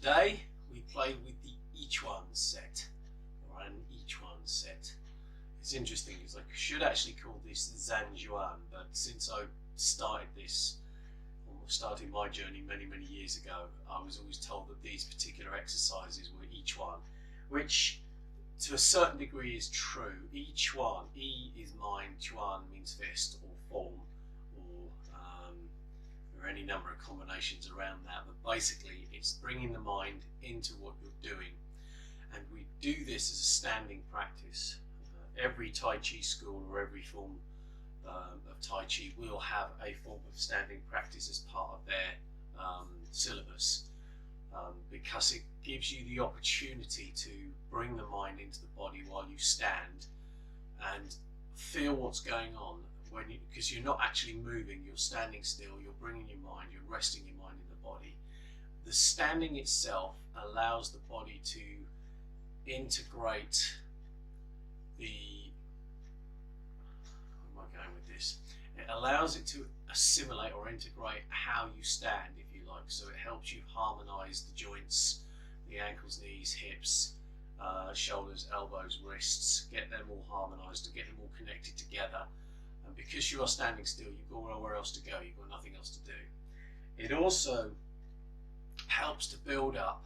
Today we play with the Chuan set, or an Chuan set. It's interesting, it's like I should actually call this Zhanjuan, but since I started this, or started my journey many years ago, I was always told that these particular exercises were Chuan, which to a certain degree is true. Chuan, E is mind, Chuan means fist or form, or there are any number of combinations around that, but basically it's bringing the mind into what you're doing. And we do this as a standing practice. Every Tai Chi school or every form of Tai Chi will have a form of standing practice as part of their syllabus, because it gives you the opportunity to bring the mind into the body while you stand and feel what's going on. Because you're not actually moving, you're standing still, you're bringing your mind, you're resting your mind in the body. The standing itself allows the body to integrate where am I going with this? It allows it to assimilate or integrate how you stand, if you like. So it helps you harmonize the joints, the ankles, knees, hips, shoulders, elbows, wrists, get them all harmonized, to get them all connected together. And because you are standing still, you've got nowhere else to go, you've got nothing else to do. It also helps to build up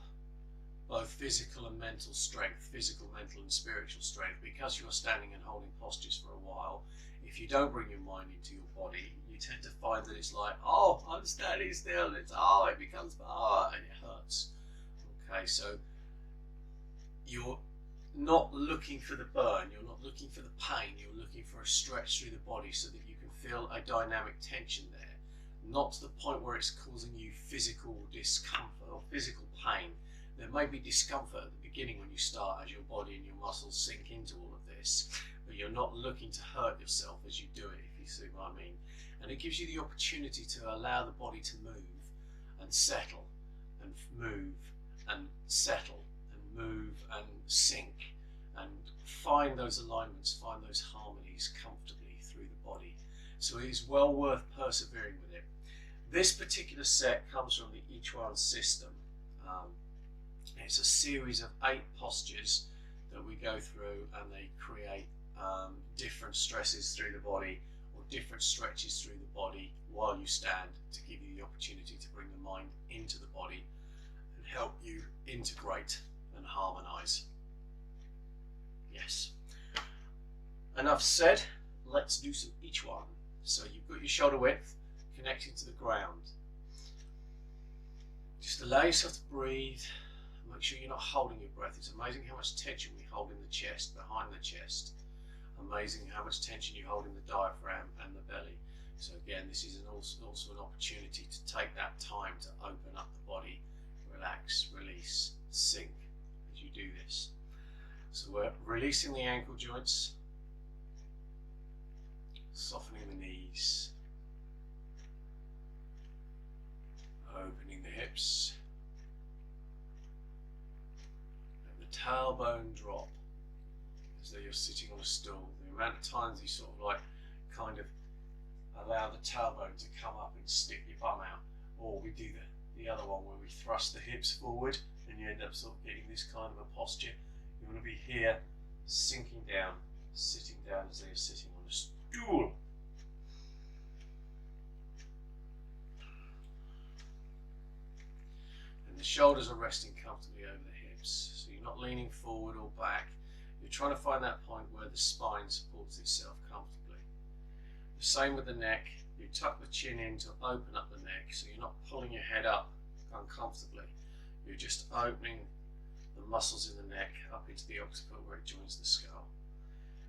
both physical and mental strength, physical, mental and spiritual strength, because you are standing and holding postures for a while. If you don't bring your mind into your body, you tend to find that it's like, oh, I'm standing still, and it becomes, and it hurts. Okay, so you're not looking for the burn, you're not looking for the pain, you're looking for a stretch through the body so that you can feel a dynamic tension there, not to the point where it's causing you physical discomfort or physical pain. There may be discomfort at the beginning when you start, as your body and your muscles sink into all of this, but you're not looking to hurt yourself as you do it, if you see what I mean. And it gives you the opportunity to allow the body to move and settle, and move and settle, and move and sink, and find those alignments, find those harmonies comfortably through the body. So it is well worth persevering with it. This particular set comes from the Chuan system. It's a series of 8 postures that we go through, and they create different stresses through the body or different stretches through the body while you stand, to give you the opportunity to bring the mind into the body and help you integrate and harmonize. Yes. Enough said. Let's do some Chuan. So you've got your shoulder width connecting to the ground. Just allow yourself to breathe. Make sure you're not holding your breath. It's amazing how much tension we hold in the chest, behind the chest. Amazing how much tension you hold in the diaphragm and the belly. So again, this is also an opportunity to take that time to open up the body, relax, release, sink as you do this. So we're releasing the ankle joints, softening the knees, opening the hips. Tailbone drop as though you're sitting on a stool. The amount of times you sort of like kind of allow the tailbone to come up and stick your bum out, or we do the other one where we thrust the hips forward and you end up sort of getting this kind of a posture. You want to be here, sinking down, sitting down as though you're sitting on a stool. And the shoulders are resting comfortably over the hips. So you're not leaning forward or back. You're trying to find that point where the spine supports itself comfortably. The same with the neck. You tuck the chin in to open up the neck, so you're not pulling your head up uncomfortably. You're just opening the muscles in the neck up into the occiput where it joins the skull.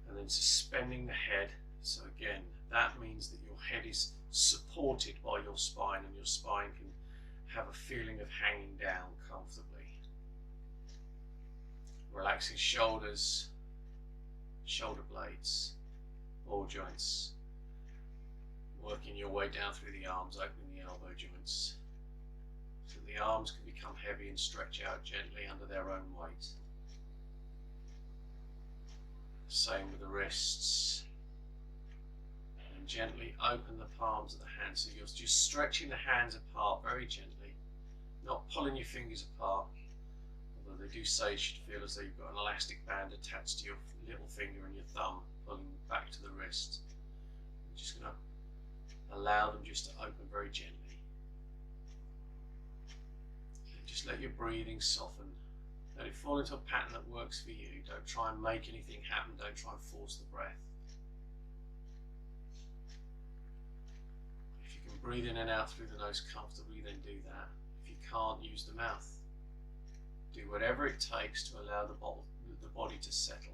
And then suspending the head. So again, that means that your head is supported by your spine, and your spine can have a feeling of hanging down comfortably. Relaxing shoulders, shoulder blades, ball joints, working your way down through the arms, opening the elbow joints, so the arms can become heavy and stretch out gently under their own weight. Same with the wrists. And gently open the palms of the hands, so you're just stretching the hands apart very gently, Not pulling your fingers apart, although they do say you should feel as though you've got an elastic band attached to your little finger and your thumb pulling back to the wrist. I'm just going to allow them just to open very gently. And just let your breathing soften. Let it fall into a pattern that works for you. Don't try and make anything happen. Don't try and force the breath. If you can breathe in and out through the nose comfortably, then do that. If you can't, use the mouth. Do whatever it takes to allow the body to settle.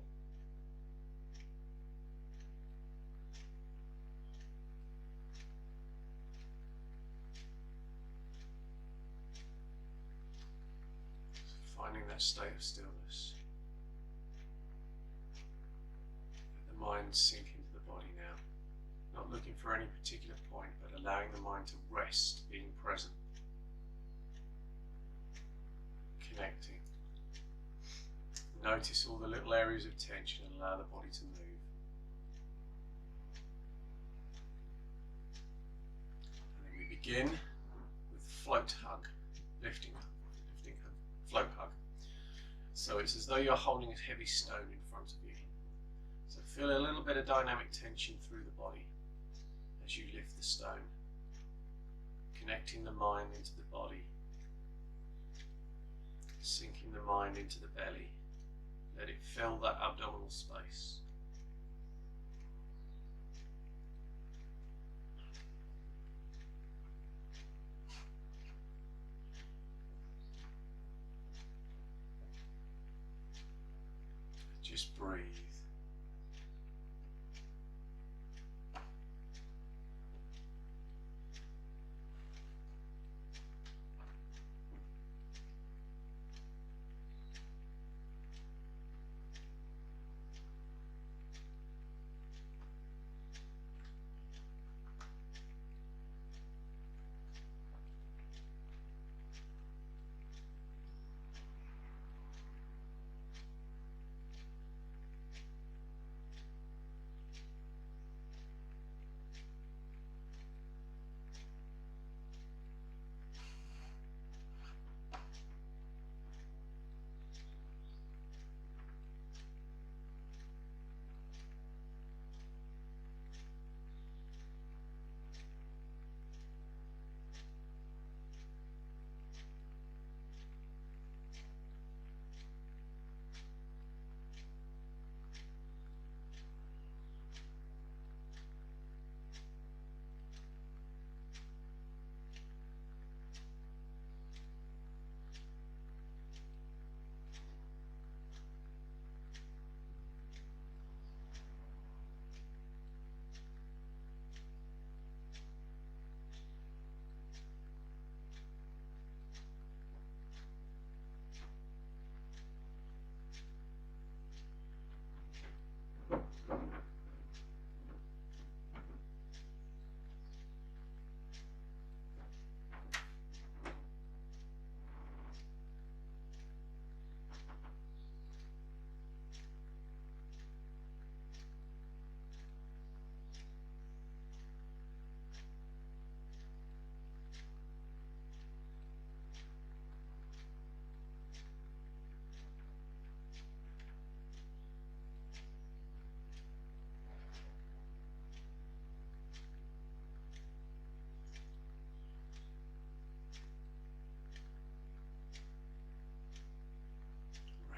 Finding that state of stillness. Let the mind sink into the body now. Not looking for any particular point, but allowing the mind to rest, being present. Connecting. Notice all the little areas of tension and allow the body to move. And then we begin with float hug, lifting hug, float hug. So it's as though you're holding a heavy stone in front of you. So feel a little bit of dynamic tension through the body as you lift the stone, connecting the mind into the body, sinking the mind into the belly. Let it fill that abdominal space. Just breathe.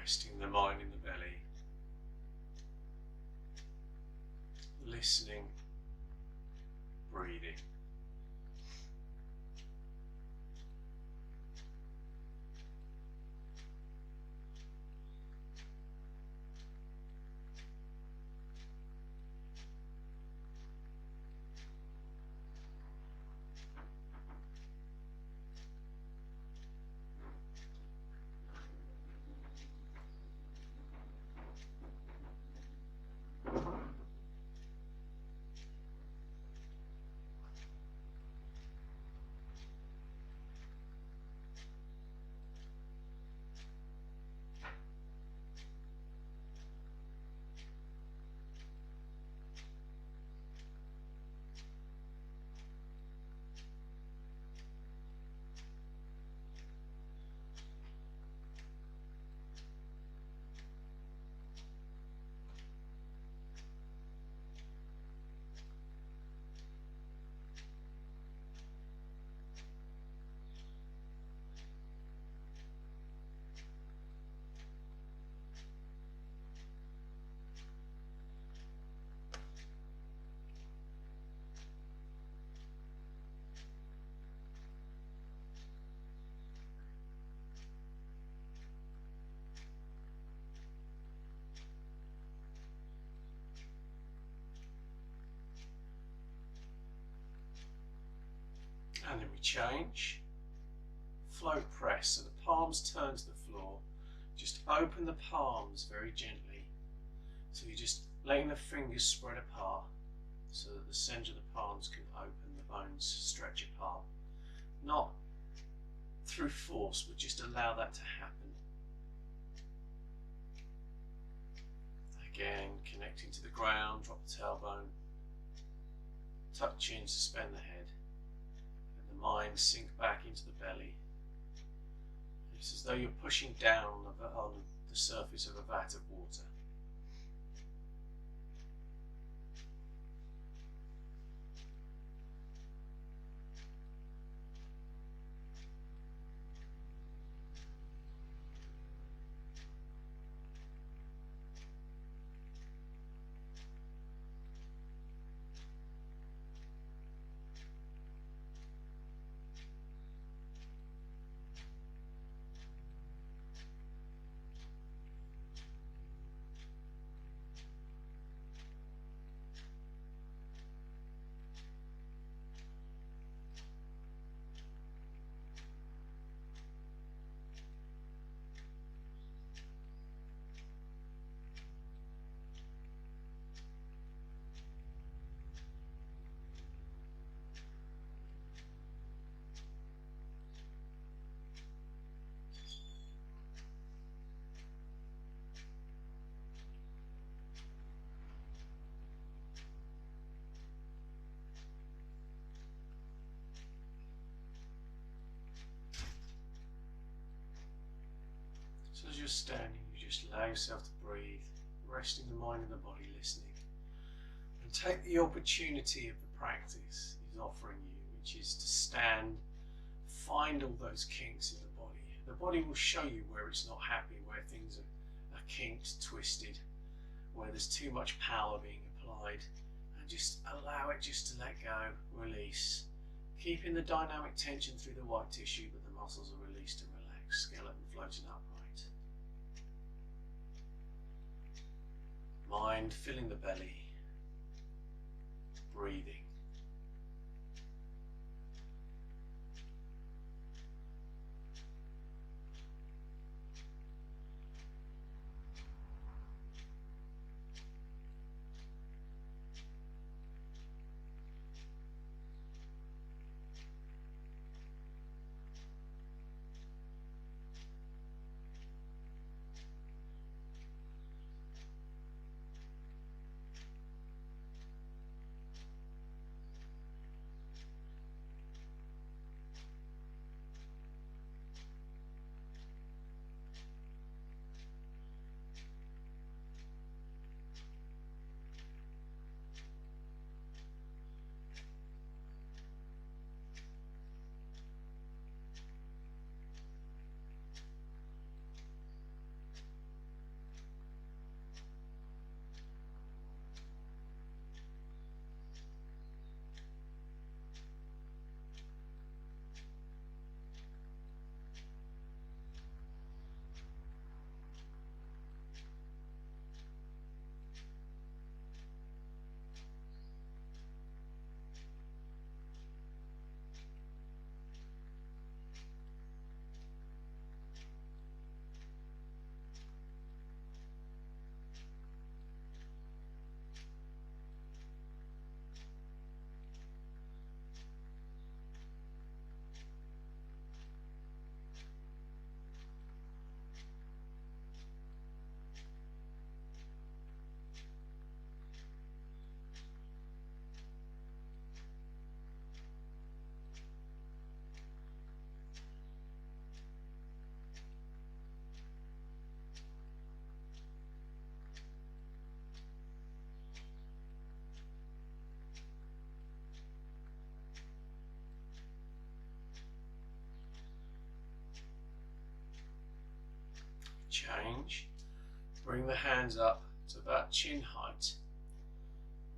Resting the mind in the belly, listening, breathing. change, float press, so the palms turn to the floor. Just open the palms very gently. So you're just letting the fingers spread apart so that the centre of the palms can open, the bones stretch apart. Not through force, but just allow that to happen. Again, connecting to the ground, drop the tailbone, tuck chin, suspend the head, and the mind sink back into the belly. It's as though you're pushing down on the surface of a vat of water. So as you're standing, you just allow yourself to breathe, resting the mind and the body, listening. And take the opportunity of the practice is offering you, which is to stand, find all those kinks in the body. The body will show you where it's not happy, where things are kinked, twisted, where there's too much power being applied. And just allow it just to let go, release. Keeping the dynamic tension through the white tissue, but the muscles are released and relaxed, skeleton floating upright. Mind filling the belly, breathing. Change. Bring the hands up to about chin height.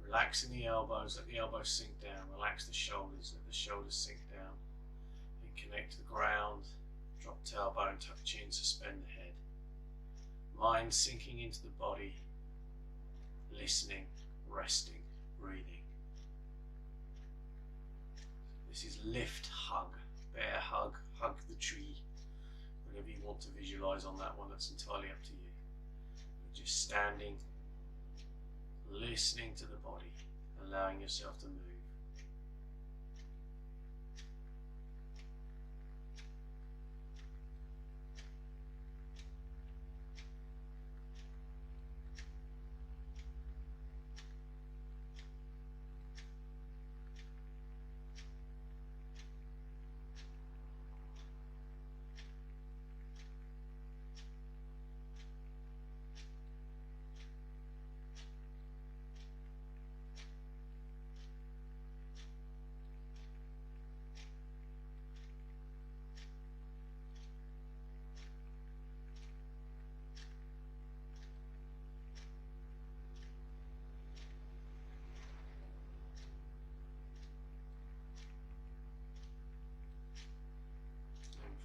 Relaxing the elbows, let the elbows sink down. Relax the shoulders, let the shoulders sink down. And connect to the ground. Drop tailbone, tuck chin, suspend the head. Mind sinking into the body. Listening, resting, breathing. This is lift, hug, bear hug, hug the tree. Whatever you want to visualize on that one, that's entirely up to you. You're just standing, listening to the body, allowing yourself to move.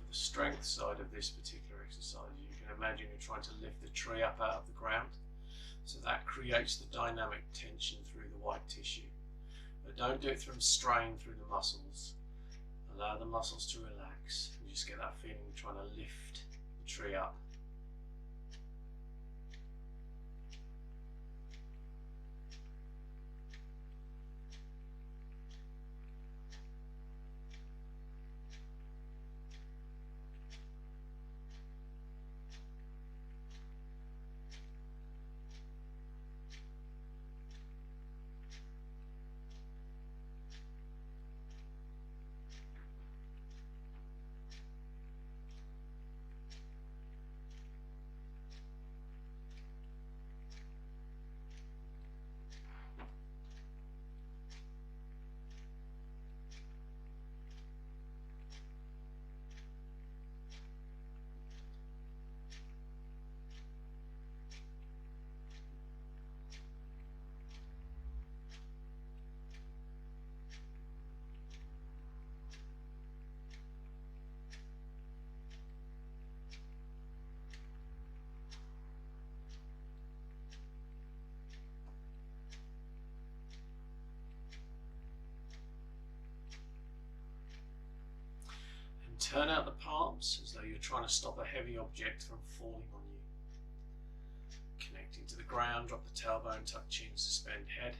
The strength side of this particular exercise, you can imagine you're trying to lift the tree up out of the ground, so that creates the dynamic tension through the white tissue. But don't do it from strain through the muscles. Allow the muscles to relax. You just get that feeling of trying to lift the tree up. Turn out the palms as though you're trying to stop a heavy object from falling on you. Connecting to the ground, drop the tailbone, tuck chin, suspend head.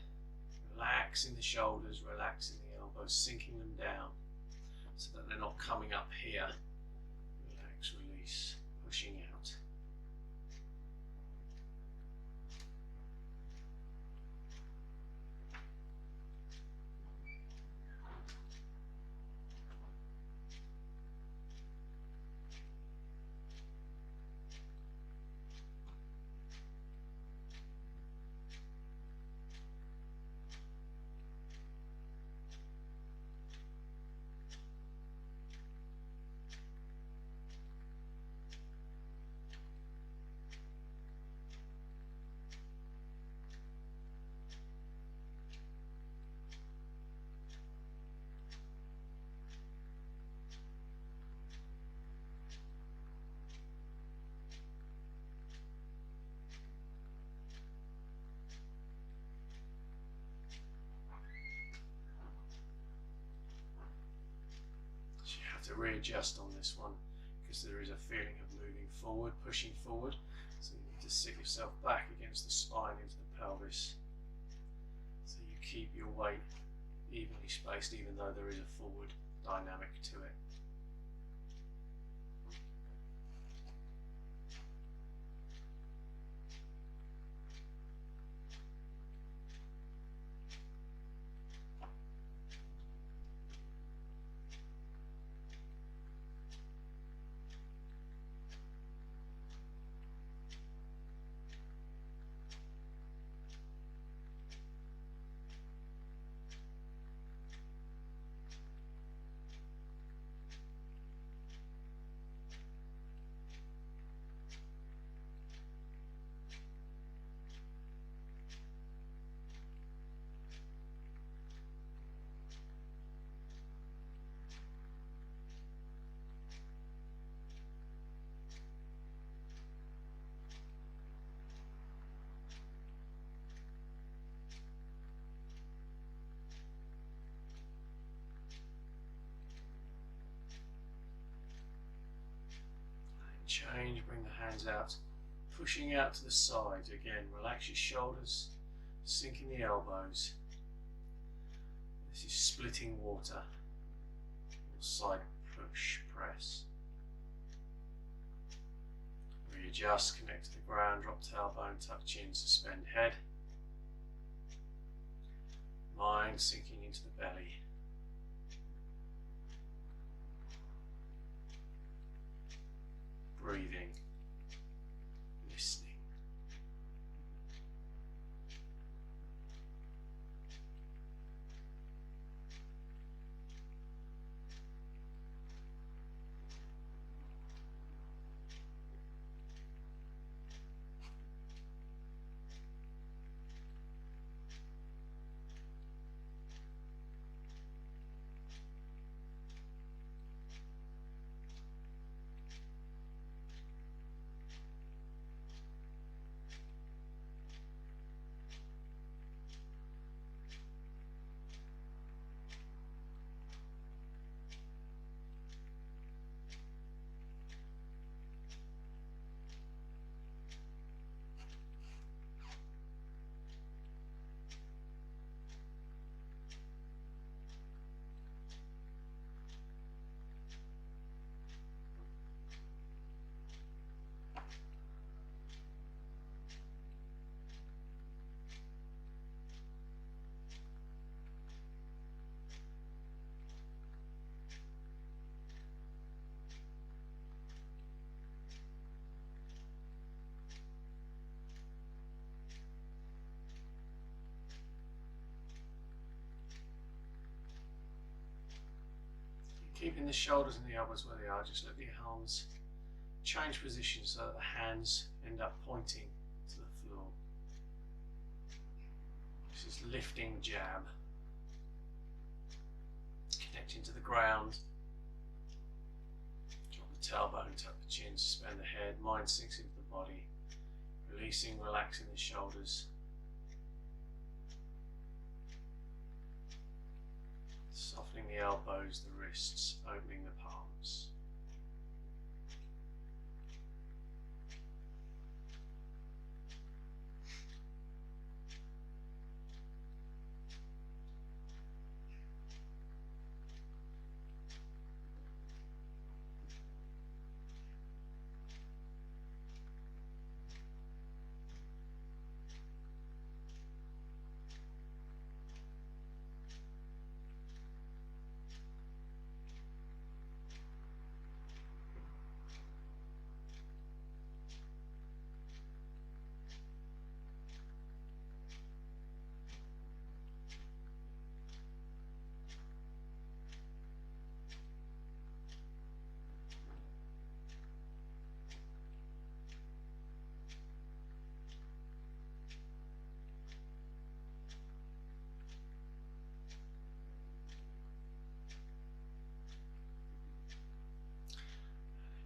Relaxing the shoulders, relaxing the elbows, sinking them down so that they're not coming up here. Relax, release, pushing out. To readjust on this one because there is a feeling of moving forward, pushing forward, so you need to sit yourself back against the spine into the pelvis so you keep your weight evenly spaced even though there is a forward dynamic to it. Change, bring the hands out, pushing out to the side. Again, relax your shoulders, sinking the elbows. This is splitting water, or side push, press. Readjust, connect to the ground, drop tailbone, tuck chin, suspend head. Mind sinking into the belly. Breathing, listening. Keeping the shoulders and the elbows where they are, just let the arms change position so that the hands end up pointing to the floor. This is lifting jab. Connecting to the ground. Drop the tailbone, tuck the chin, suspend the head, mind sinks into the body. Releasing, relaxing the shoulders. Softening the elbows, the wrists, opening the palms.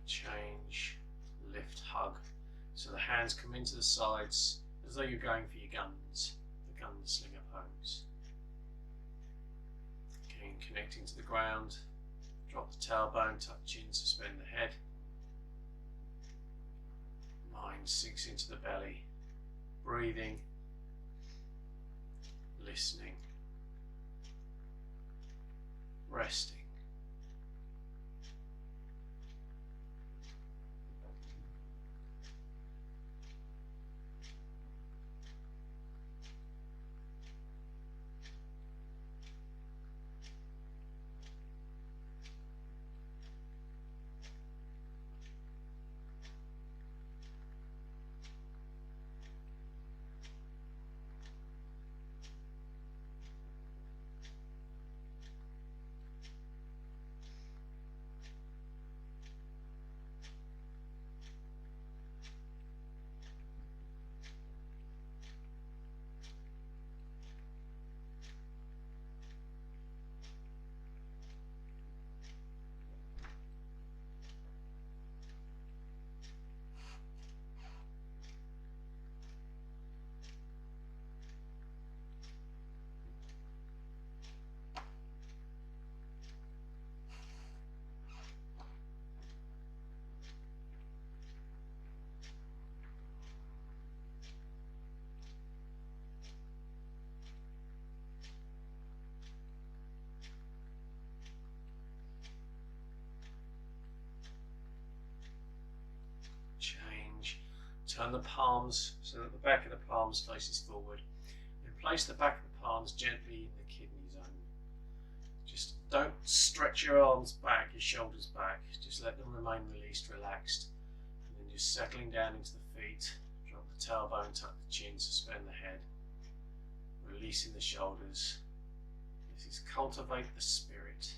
Change, lift, hug. So the hands come into the sides as though you're going for your guns, the gunslinger pose. Again, connecting to the ground, drop the tailbone, tuck chin, suspend the head. Mind sinks into the belly, breathing, listening, resting. Turn the palms so that the back of the palms faces forward. Then place the back of the palms gently in the kidney zone. Just don't stretch your arms back, your shoulders back. Just let them remain released, relaxed. And then just settling down into the feet. Drop the tailbone, tuck the chin, suspend the head. Releasing the shoulders. This is cultivate the spirit.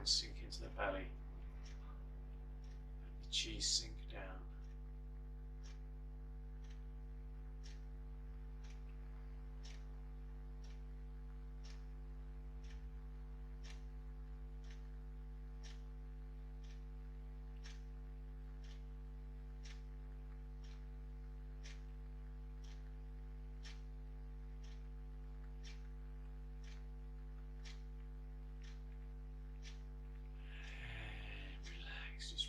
Sink into the belly. Let the cheese sink down.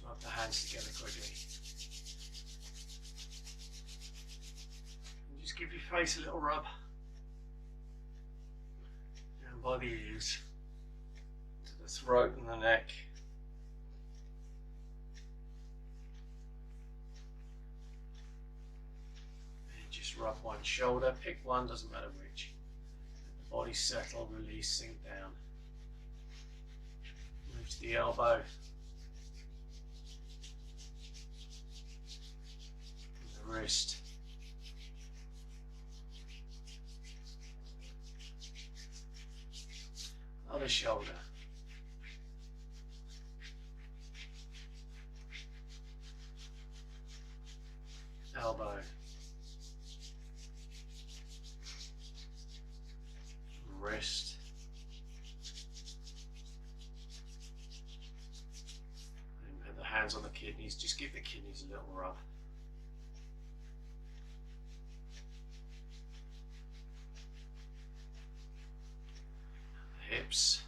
Rub the hands together quickly. And just give your face a little rub. Down by the ears, to the throat and the neck. And just rub one shoulder, pick one, doesn't matter which. Let the body settle, release, sink down. Move to the elbow. Wrist, other shoulder, elbow, wrist, and the hands on the kidneys. Just give the kidneys a little rub. Hips,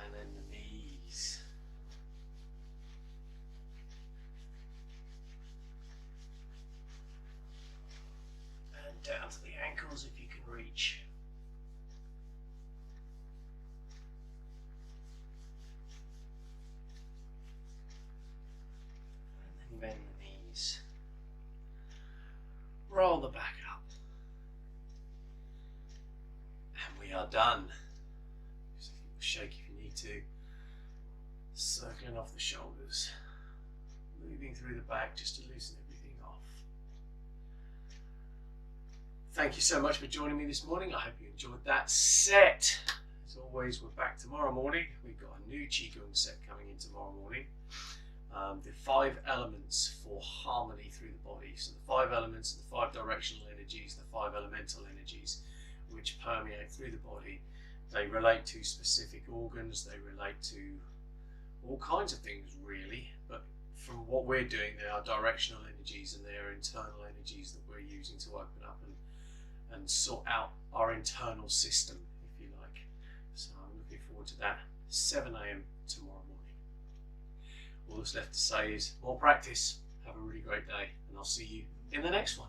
and then the knees, and down to the ankles if you can reach. And then bend the knees. Roll the back up. And we are done. Just a little shake if you need to. Circling off the shoulders. Moving through the back just to loosen everything off. Thank you so much for joining me this morning. I hope you enjoyed that set. As always, we're back tomorrow morning. We've got a new Qigong set coming in tomorrow morning. The 5 elements for harmony through the body. So the 5 elements, the 5 directional energies, the 5 elemental energies, which permeate through the body. They relate to specific organs, they relate to all kinds of things really, but from what we're doing, they are directional energies and they are internal energies that we're using to open up and sort out our internal system, if you like. So I'm looking forward to that. 7 AM tomorrow morning. All that's left to say is more practice. Have a really great day, and I'll see you in the next one.